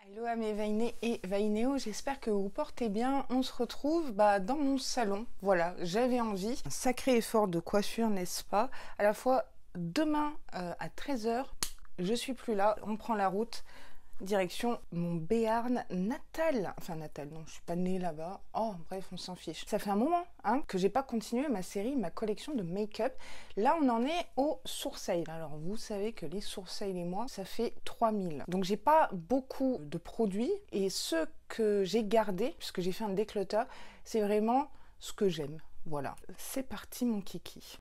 Hello à mes Vainé et Vainéo, j'espère que vous portez bien. On se retrouve dans mon salon. Voilà, j'avais envie. Un sacré effort de coiffure, n'est-ce pas? À la fois demain à 13 h, je suis plus là, on prend la route. Direction mon Béarn natal. Enfin natal, non, je suis pas née là-bas. Oh, bref, on s'en fiche. Ça fait un moment que j'ai pas continué ma série, ma collection de make-up. Là, on en est au sourcil. Alors, vous savez que les sourcils et moi, ça fait 3000. Donc, j'ai pas beaucoup de produits. Et ce que j'ai gardé, puisque j'ai fait un déclutter, c'est vraiment ce que j'aime. Voilà. C'est parti, mon kiki.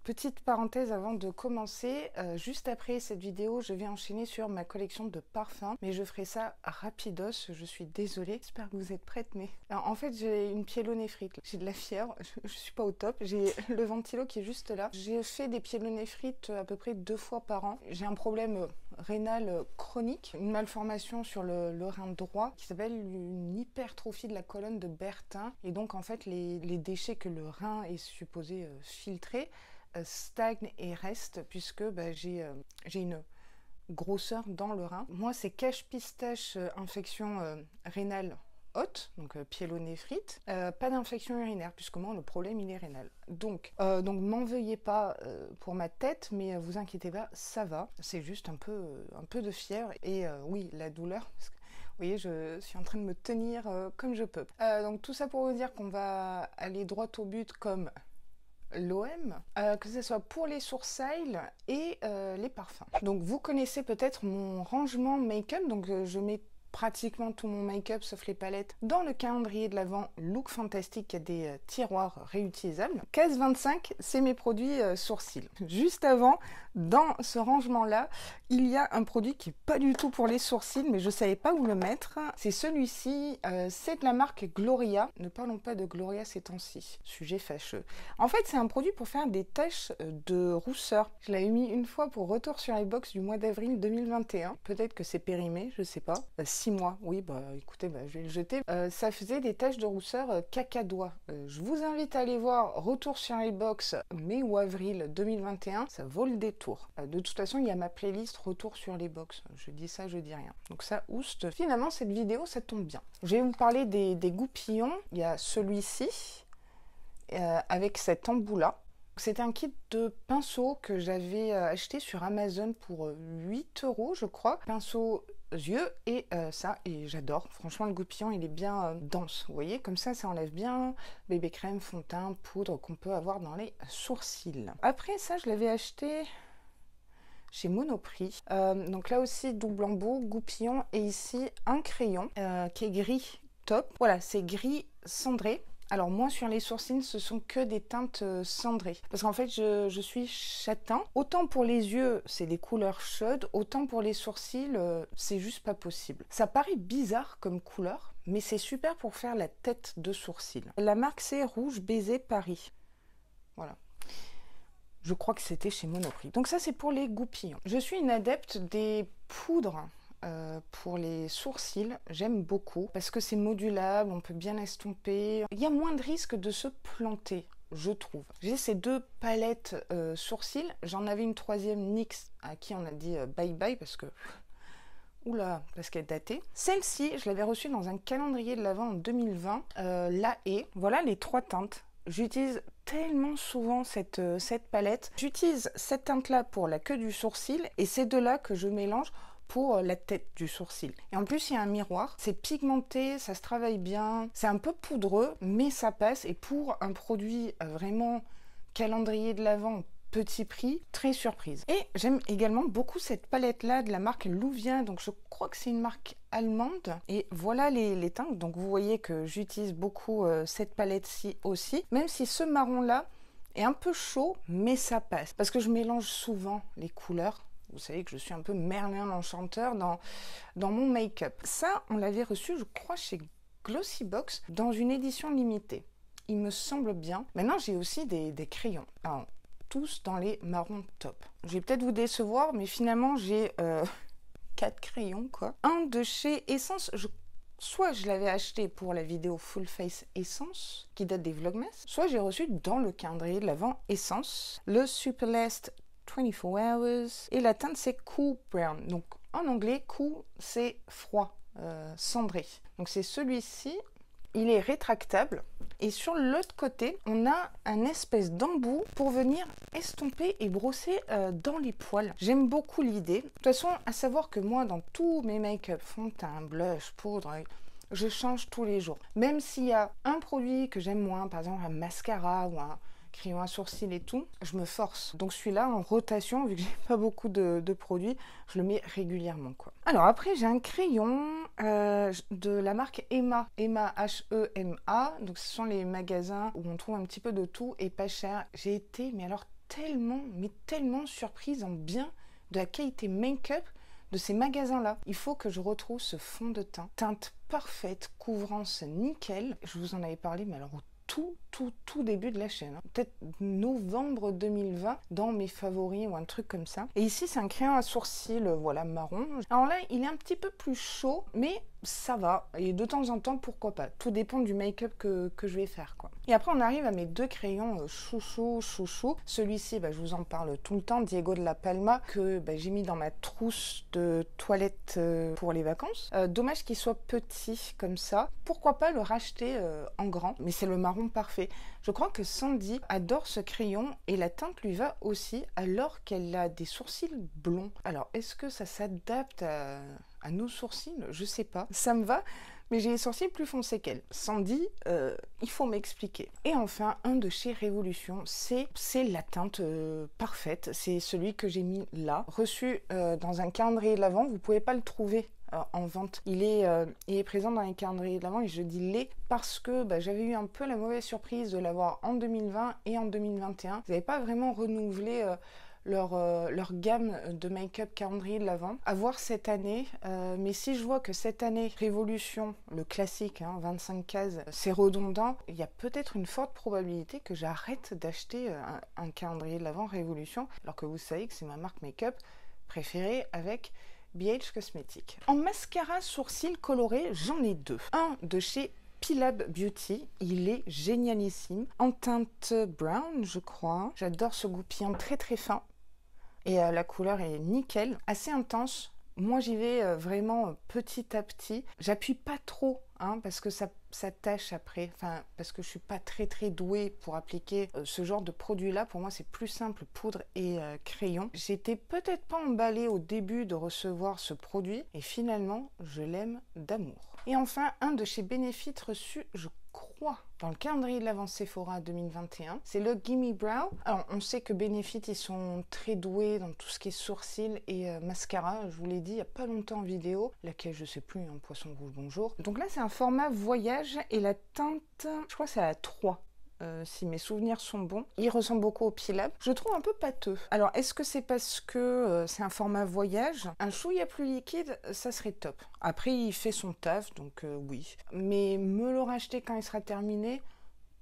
Petite parenthèse avant de commencer, juste après cette vidéo, je vais enchaîner sur ma collection de parfums, mais je ferai ça rapidos, je suis désolée, j'espère que vous êtes prêtes, mais... Alors, en fait, j'ai une pyélonéphrite, j'ai de la fièvre, je suis pas au top, j'ai le ventilo qui est juste là. J'ai fait des pyélonéphrites à peu près 2 fois par an. J'ai un problème rénal chronique, une malformation sur le rein droit qui s'appelle une hypertrophie de la colonne de Bertin, et donc en fait les déchets que le rein est supposé filtrer stagne et reste puisque j'ai une grosseur dans le rein. Moi, c'est cache-pistache, infection rénale haute, donc pyélonéphrite, pas d'infection urinaire puisque moi le problème il est rénal. Donc m'en veuillez pas pour ma tête, mais vous inquiétez pas, ça va. C'est juste un peu de fièvre et oui, la douleur. Parce que, vous voyez, je suis en train de me tenir comme je peux. Donc tout ça pour vous dire qu'on va aller droit au but comme l'OM, que ce soit pour les sourcils et les parfums. Donc vous connaissez peut-être mon rangement make-up, donc je mets pratiquement tout mon make-up sauf les palettes dans le calendrier de l'Avent Look Fantastique, qui a des tiroirs réutilisables. Case 25, c'est mes produits sourcils. Juste avant, dans ce rangement-là, il y a un produit qui est pas du tout pour les sourcils, mais je savais pas où le mettre. C'est celui-ci, c'est de la marque Gloria. Ne parlons pas de Gloria ces temps-ci, sujet fâcheux. En fait, c'est un produit pour faire des taches de rousseur. Je l'avais mis une fois pour Retour sur iBox du mois d'avril 2021. Peut-être que c'est périmé, je sais pas. 6 mois, oui, écoutez, je vais le jeter. Ça faisait des taches de rousseur cacadois. Je vous invite à aller voir Retour sur iBox mai ou avril 2021, ça vaut le détour. De toute façon, il y a ma playlist Retour sur les box. Je dis ça, je dis rien. Donc ça, oust. Finalement, cette vidéo, ça tombe bien. Je vais vous parler des goupillons. Il y a celui-ci, avec cet embout-là. C'est un kit de pinceaux que j'avais acheté sur Amazon pour 8 €, je crois. Pinceau yeux et ça, et j'adore. Franchement, le goupillon, il est bien dense. Vous voyez, comme ça enlève bien bébé crème, fond de teint, poudre qu'on peut avoir dans les sourcils. Après ça, je l'avais acheté chez Monoprix. Donc là aussi, double embout, goupillon, et ici, un crayon qui est gris top. Voilà, c'est gris cendré. Alors moi, sur les sourcils, ce sont que des teintes cendrées. Parce qu'en fait, je suis châtain. Autant pour les yeux, c'est des couleurs chaudes, autant pour les sourcils, c'est juste pas possible. Ça paraît bizarre comme couleur, mais c'est super pour faire la tête de sourcil. La marque, c'est Rouge Baiser Paris. Voilà. Je crois que c'était chez Monoprix. Donc ça, c'est pour les goupillons. Je suis une adepte des poudres. Pour les sourcils, j'aime beaucoup parce que c'est modulable, on peut bien estomper. Il y a moins de risque de se planter, je trouve. J'ai ces 2 palettes sourcils. J'en avais une 3e NYX à qui on a dit bye bye parce que... Oula, parce qu'elle est datée. Celle-ci, je l'avais reçue dans un calendrier de l'Avent en 2020. La et voilà les 3 teintes. J'utilise tellement souvent cette palette. J'utilise cette teinte-là pour la queue du sourcil et ces 2-là que je mélange pour la tête du sourcil. Et en plus, il y a un miroir. C'est pigmenté, ça se travaille bien. C'est un peu poudreux, mais ça passe. Et pour un produit vraiment calendrier de l'Avent, petit prix, très surprise. Et j'aime également beaucoup cette palette-là de la marque Louvien. Donc je crois que c'est une marque allemande. Et voilà les teintes. Donc vous voyez que j'utilise beaucoup cette palette-ci aussi. Même si ce marron-là est un peu chaud, mais ça passe. Parce que je mélange souvent les couleurs. Vous savez que je suis un peu Merlin l'Enchanteur dans mon make-up. Ça, on l'avait reçu, je crois, chez Glossybox dans une édition limitée. Il me semble bien. Maintenant, j'ai aussi des crayons. Alors, tous dans les marrons top. Je vais peut-être vous décevoir, mais finalement, j'ai 4 crayons, quoi. Un de chez Essence, soit je l'avais acheté pour la vidéo Full Face Essence, qui date des Vlogmas, soit j'ai reçu dans le calendrier de l'Avent Essence, le Super Last 24 Hours, et la teinte c'est Cool Brown. Donc en anglais, cool c'est froid, cendré. Donc c'est celui-ci, il est rétractable. Et sur l'autre côté, on a un espèce d'embout pour venir estomper et brosser dans les poils. J'aime beaucoup l'idée. De toute façon, à savoir que moi, dans tous mes make-up, fond de teint, blush, poudre, je change tous les jours. Même s'il y a un produit que j'aime moins, par exemple un mascara ou un crayon à sourcils et tout, je me force. Donc celui-là en rotation, vu que j'ai pas beaucoup de produits, je le mets régulièrement, quoi. Alors après j'ai un crayon de la marque Emma, H-E-M-A. Donc ce sont les magasins où on trouve un petit peu de tout et pas cher. J'ai été mais alors tellement surprise en bien de la qualité make-up de ces magasins-là. Il faut que je retrouve ce fond de teint, teinte parfaite, couvrance nickel. Je vous en avais parlé, mais alors au tout début de la chaîne, hein. Peut-être novembre 2020 dans mes favoris ou un truc comme ça. Et ici c'est un crayon à sourcils, voilà, marron. Alors là il est un petit peu plus chaud, mais ça va, et de temps en temps pourquoi pas, tout dépend du make-up que je vais faire, quoi. Et après on arrive à mes deux crayons chouchou. Celui-ci, je vous en parle tout le temps, Diego de la Palma, que j'ai mis dans ma trousse de toilette pour les vacances. Dommage qu'il soit petit comme ça, pourquoi pas le racheter en grand, mais c'est le marron parfait. Je crois que Sandy adore ce crayon et la teinte lui va aussi alors qu'elle a des sourcils blonds. Alors est-ce que ça s'adapte à nos sourcils? Je sais pas. Ça me va, mais j'ai les sourcils plus foncés qu'elle. Sandy, il faut m'expliquer. Et enfin, un de chez Révolution, c'est la teinte parfaite. C'est celui que j'ai mis là, reçu dans un calendrier de l'Avent. Vous pouvez pas le trouver en vente. Il est présent dans les calendriers de l'Avent et je dis les parce que j'avais eu un peu la mauvaise surprise de l'avoir en 2020 et en 2021. Ils n'avaient pas vraiment renouvelé leur gamme de make-up calendrier de l'Avent. À voir cette année, mais si je vois que cette année, Révolution, le classique, 25 cases, c'est redondant, il y a peut-être une forte probabilité que j'arrête d'acheter un calendrier de l'Avent Révolution, alors que vous savez que c'est ma marque make-up préférée avec BH Cosmetics. En mascara sourcils colorés, j'en ai deux. Un de chez Pilab Beauty, il est génialissime, en teinte brown je crois. J'adore ce goupillant très fin. Et la couleur est nickel, assez intense. Moi j'y vais vraiment petit à petit. J'appuie pas trop parce que ça tâche après. Enfin, parce que je suis pas très douée pour appliquer ce genre de produit là. Pour moi c'est plus simple, poudre et crayon. J'étais peut-être pas emballée au début de recevoir ce produit. Et finalement je l'aime d'amour. Et enfin un de chez Benefit reçu, je crois, dans le calendrier de l'Avent Sephora 2021, c'est le Gimme Brow. Alors on sait que Benefit ils sont très doués dans tout ce qui est sourcils et mascara, je vous l'ai dit il n'y a pas longtemps en vidéo, laquelle je sais plus, Poisson rouge bonjour. Donc là c'est un format voyage et la teinte, je crois que c'est à la 3. Si mes souvenirs sont bons. Il ressemble beaucoup au Pilab. Je le trouve un peu pâteux. Alors, est-ce que c'est parce que c'est un format voyage? Un chouïa plus liquide, ça serait top. Après, il fait son taf, donc oui. Mais me le racheter quand il sera terminé,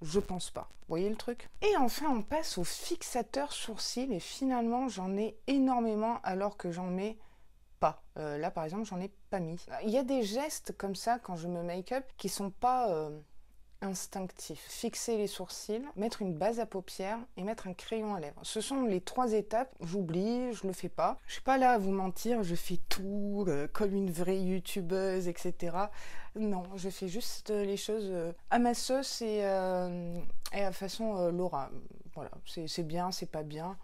je pense pas. Vous voyez le truc? Et enfin, on passe au fixateur sourcils. Et finalement, j'en ai énormément alors que j'en mets pas. Là, par exemple, j'en ai pas mis. Il y a des gestes comme ça quand je me make-up qui sont pas instinctif. Fixer les sourcils, mettre une base à paupières et mettre un crayon à lèvres. Ce sont les 3 étapes. J'oublie, je le fais pas. Je suis pas là à vous mentir, je fais tout comme une vraie youtubeuse, etc. Non, je fais juste les choses à ma sauce et à façon Laura. Voilà, c'est bien, c'est pas bien.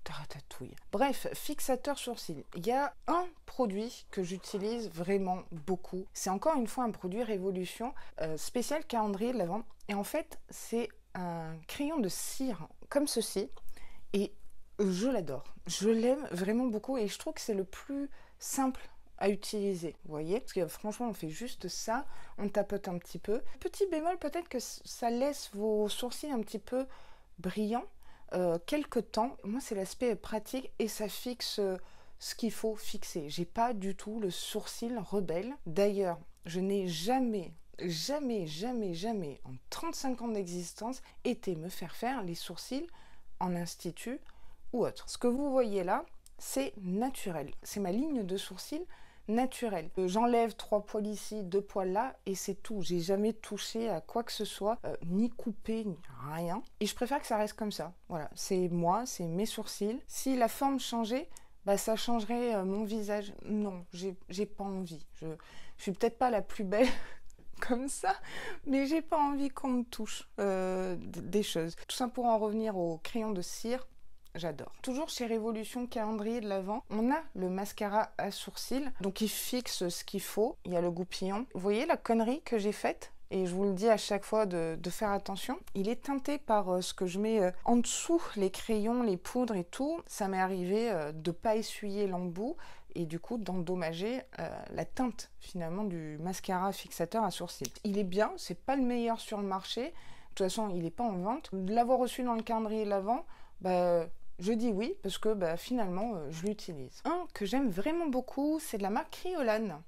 Taratatouille. Bref, fixateur sourcils. Il y a un produit que j'utilise vraiment beaucoup. C'est encore une fois un produit Révolution, spécial calendrier de l'Avent. Et en fait, c'est un crayon de cire comme ceci. Et je l'adore. Je l'aime vraiment beaucoup et je trouve que c'est le plus simple à utiliser, vous voyez, parce que franchement on fait juste ça, on tapote un petit peu. Petit bémol, peut-être que ça laisse vos sourcils un petit peu brillants quelques temps. Moi c'est l'aspect pratique et ça fixe ce qu'il faut fixer. J'ai pas du tout le sourcil rebelle. D'ailleurs, je n'ai jamais, en 35 ans d'existence, été me faire les sourcils en institut ou autre. Ce que vous voyez là, c'est naturel. C'est ma ligne de sourcil naturelle. J'enlève 3 poils ici, 2 poils là, et c'est tout. J'ai jamais touché à quoi que ce soit, ni coupé, ni rien. Et je préfère que ça reste comme ça. Voilà, c'est moi, c'est mes sourcils. Si la forme changeait, bah ça changerait mon visage. Non, j'ai pas envie. Je suis peut-être pas la plus belle comme ça, mais j'ai pas envie qu'on me touche des choses. Tout ça pour en revenir au crayon de cire. J'adore. Toujours chez Révolution Calendrier de l'Avent, on a le mascara à sourcils, donc il fixe ce qu'il faut. Il y a le goupillon. Vous voyez la connerie que j'ai faite? Et je vous le dis à chaque fois de faire attention. Il est teinté par ce que je mets en dessous, les crayons, les poudres et tout. Ça m'est arrivé de ne pas essuyer l'embout et du coup d'endommager la teinte finalement du mascara fixateur à sourcils. Il est bien, c'est pas le meilleur sur le marché. De toute façon, il n'est pas en vente. De l'avoir reçu dans le calendrier de l'Avent, bah, je dis oui parce que finalement je l'utilise. Un que j'aime vraiment beaucoup, c'est de la marque Kryolan.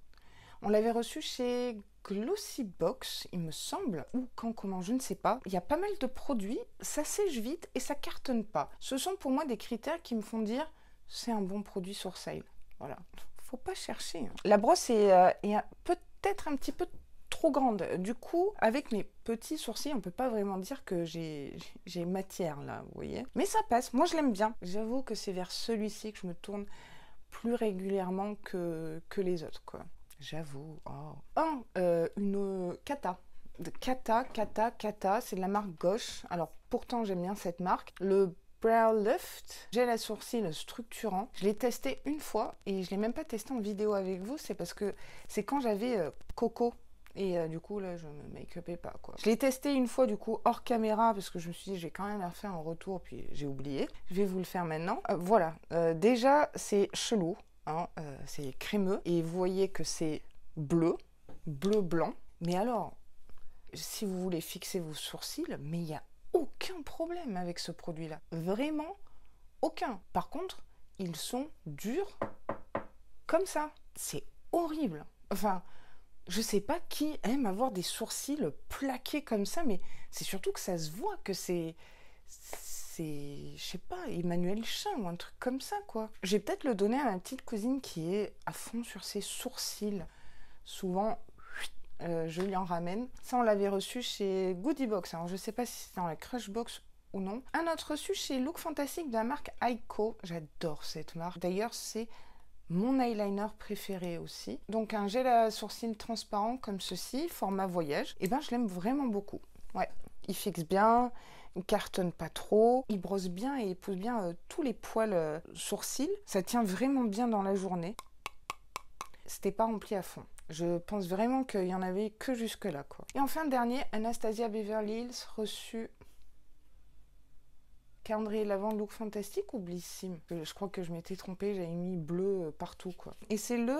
On l'avait reçu chez Glossybox, il me semble, ou comment, je ne sais pas. Il y a pas mal de produits, ça sèche vite et ça cartonne pas. Ce sont pour moi des critères qui me font dire c'est un bon produit sur sale. Voilà, faut pas chercher. La brosse est peut-être un petit peu trop grande. Du coup, avec mes petits sourcils, on peut pas vraiment dire que j'ai matière là, vous voyez. Mais ça passe, moi je l'aime bien. J'avoue que c'est vers celui-ci que je me tourne plus régulièrement que les autres, quoi. J'avoue. Oh. Une Kata. Kata, c'est de la marque Gauche. Alors pourtant j'aime bien cette marque. Le Brow Lift, gel à sourcils structurant. Je l'ai testé une fois et je l'ai même pas testé en vidéo avec vous. C'est parce que c'est quand j'avais Coco. Et du coup, là, je me make-upais pas, quoi. Je l'ai testé une fois, du coup, hors caméra, parce que je me suis dit, j'ai quand même à faire en retour, puis j'ai oublié. Je vais vous le faire maintenant. Voilà. Déjà, c'est chelou, hein, c'est crémeux. Et vous voyez que c'est bleu-blanc. Mais alors, si vous voulez fixer vos sourcils, mais il n'y a aucun problème avec ce produit-là. Vraiment, aucun. Par contre, ils sont durs comme ça. C'est horrible. Enfin... Je sais pas qui aime avoir des sourcils plaqués comme ça, mais c'est surtout que ça se voit que c'est, je sais pas, Emmanuel Chin ou un truc comme ça, quoi. Je vais peut-être le donner à ma petite cousine qui est à fond sur ses sourcils. Souvent, je lui en ramène. Ça, on l'avait reçu chez Goodiebox. Alors, je sais pas si c'est dans la Crushbox ou non. Un autre reçu chez Look Fantastic de la marque Aiko. J'adore cette marque. D'ailleurs, c'est mon eyeliner préféré aussi. Donc un gel à sourcils transparent comme ceci, format voyage, et je l'aime vraiment beaucoup. Ouais, il fixe bien, il cartonne pas trop, il brosse bien et il pousse bien tous les poils sourcils. Ça tient vraiment bien dans la journée. C'était pas rempli à fond. Je pense vraiment qu'il y en avait que jusque là, quoi. Et enfin, dernier, Anastasia Beverly Hills reçu calendrier de l'Avent Look Fantastic ou Blissim. Je crois que je m'étais trompée, j'avais mis bleu partout, quoi. Et c'est le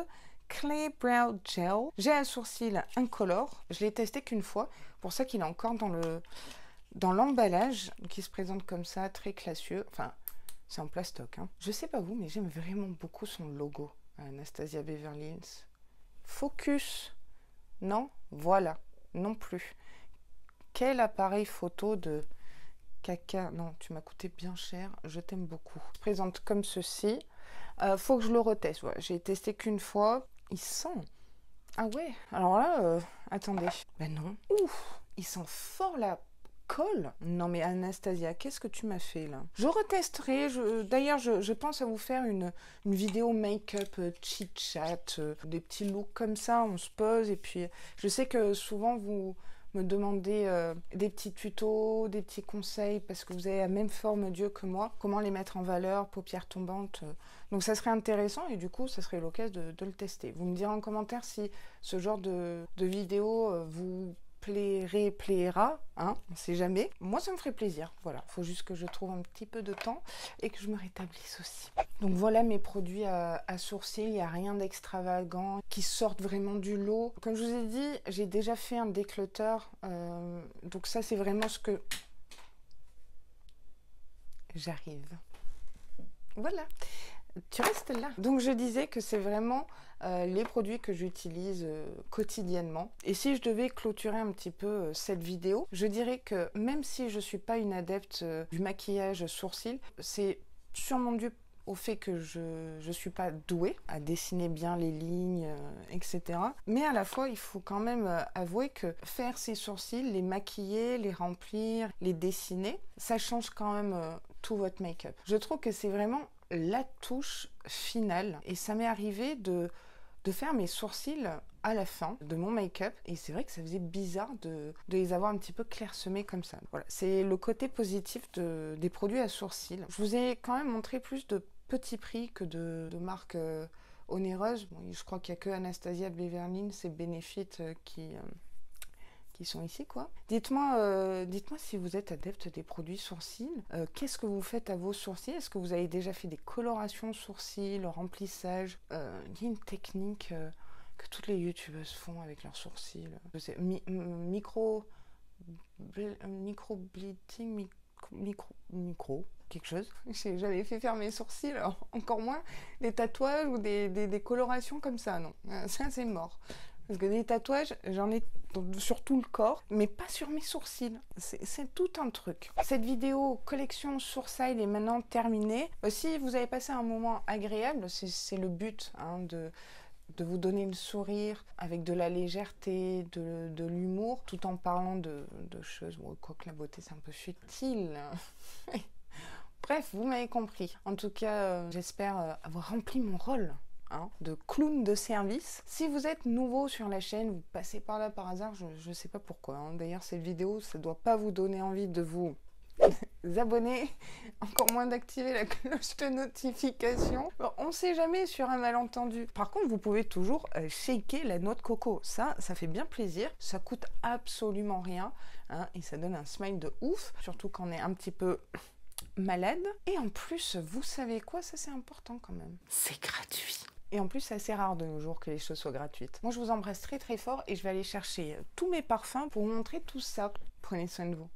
Clay Brow Gel. J'ai un sourcil incolore. Je l'ai testé qu'une fois. Pour ça qu'il est encore dans l'emballage, qui se présente comme ça, très classieux. Enfin, c'est en plastoc, hein. Je sais pas vous, mais j'aime vraiment beaucoup son logo, Anastasia Beverly Hills. Focus. Non, voilà, non plus. Quel appareil photo de... Caca, non, tu m'as coûté bien cher, je t'aime beaucoup. Je présente comme ceci. Faut que je le reteste. Ouais. J'ai testé qu'une fois. Il sent. Ah ouais. Alors là, attendez. Ben non. Ouf, il sent fort la colle. Non mais Anastasia, qu'est-ce que tu m'as fait là? Je retesterai. D'ailleurs, je pense à vous faire une vidéo make-up chit-chat, des petits looks comme ça. On se pose et puis je sais que souvent vous me demander des petits tutos, des petits conseils, parce que vous avez la même forme d'yeux que moi, comment les mettre en valeur, paupières tombantes. Donc ça serait intéressant et du coup, ça serait l'occasion de le tester. Vous me direz en commentaire si ce genre de vidéo vous plaira, hein, on sait jamais. Moi, ça me ferait plaisir. Voilà, il faut juste que je trouve un petit peu de temps et que je me rétablisse aussi. Donc voilà mes produits à sourcils, il n'y a rien d'extravagant, qui sortent vraiment du lot. Comme je vous ai dit, j'ai déjà fait un déclutter, donc ça c'est vraiment ce que... J'arrive. Voilà. Tu restes là. Donc je disais que c'est vraiment les produits que j'utilise quotidiennement. Et si je devais clôturer un petit peu cette vidéo, je dirais que même si je suis pas une adepte du maquillage sourcil, c'est sûrement dû au fait que je suis pas douée à dessiner bien les lignes, etc. Mais à la fois, il faut quand même avouer que faire ses sourcils, les maquiller, les remplir, les dessiner, ça change quand même tout votre make-up. Je trouve que c'est vraiment la touche finale. Et ça m'est arrivé de faire mes sourcils à la fin de mon make-up. Et c'est vrai que ça faisait bizarre de les avoir un petit peu clairsemés comme ça. Voilà, c'est le côté positif des produits à sourcils. Je vous ai quand même montré plus de petits prix que de marques onéreuses. Bon, je crois qu'il n'y a que Anastasia Beverly Hills et Benefit qui sont ici, quoi. Dites-moi si vous êtes adepte des produits sourcils. Qu'est-ce que vous faites à vos sourcils? Est-ce que vous avez déjà fait des colorations sourcils, le remplissage? Il y a une technique que toutes les youtubeuses font avec leurs sourcils. Je sais, micro-bleeding, micro, quelque chose. J'avais fait faire mes sourcils, alors encore moins des tatouages ou des colorations comme ça, non. Ça, c'est mort. Parce que des tatouages, j'en ai sur tout le corps, mais pas sur mes sourcils. C'est tout un truc. Cette vidéo collection sourcils est maintenant terminée. Si vous avez passé un moment agréable, c'est le but, hein, de vous donner le sourire avec de la légèreté, de l'humour, tout en parlant de choses, bon, quoique la beauté c'est un peu futile. Bref, vous m'avez compris. En tout cas, j'espère avoir rempli mon rôle. Hein, de clown de service. Si vous êtes nouveau sur la chaîne, vous passez par là par hasard, je ne sais pas pourquoi. Hein. D'ailleurs, cette vidéo, ça ne doit pas vous donner envie de vous abonner, encore moins d'activer la cloche de notification. Bon, on ne sait jamais sur un malentendu. Par contre, vous pouvez toujours shaker la noix de coco. Ça fait bien plaisir. Ça coûte absolument rien. Hein, et ça donne un smile de ouf. Surtout quand on est un petit peu malade. Et en plus, vous savez quoi? Ça, c'est important quand même. C'est gratuit. Et en plus, c'est assez rare de nos jours que les choses soient gratuites. Moi, je vous embrasse très très fort et je vais aller chercher tous mes parfums pour vous montrer tout ça. Prenez soin de vous.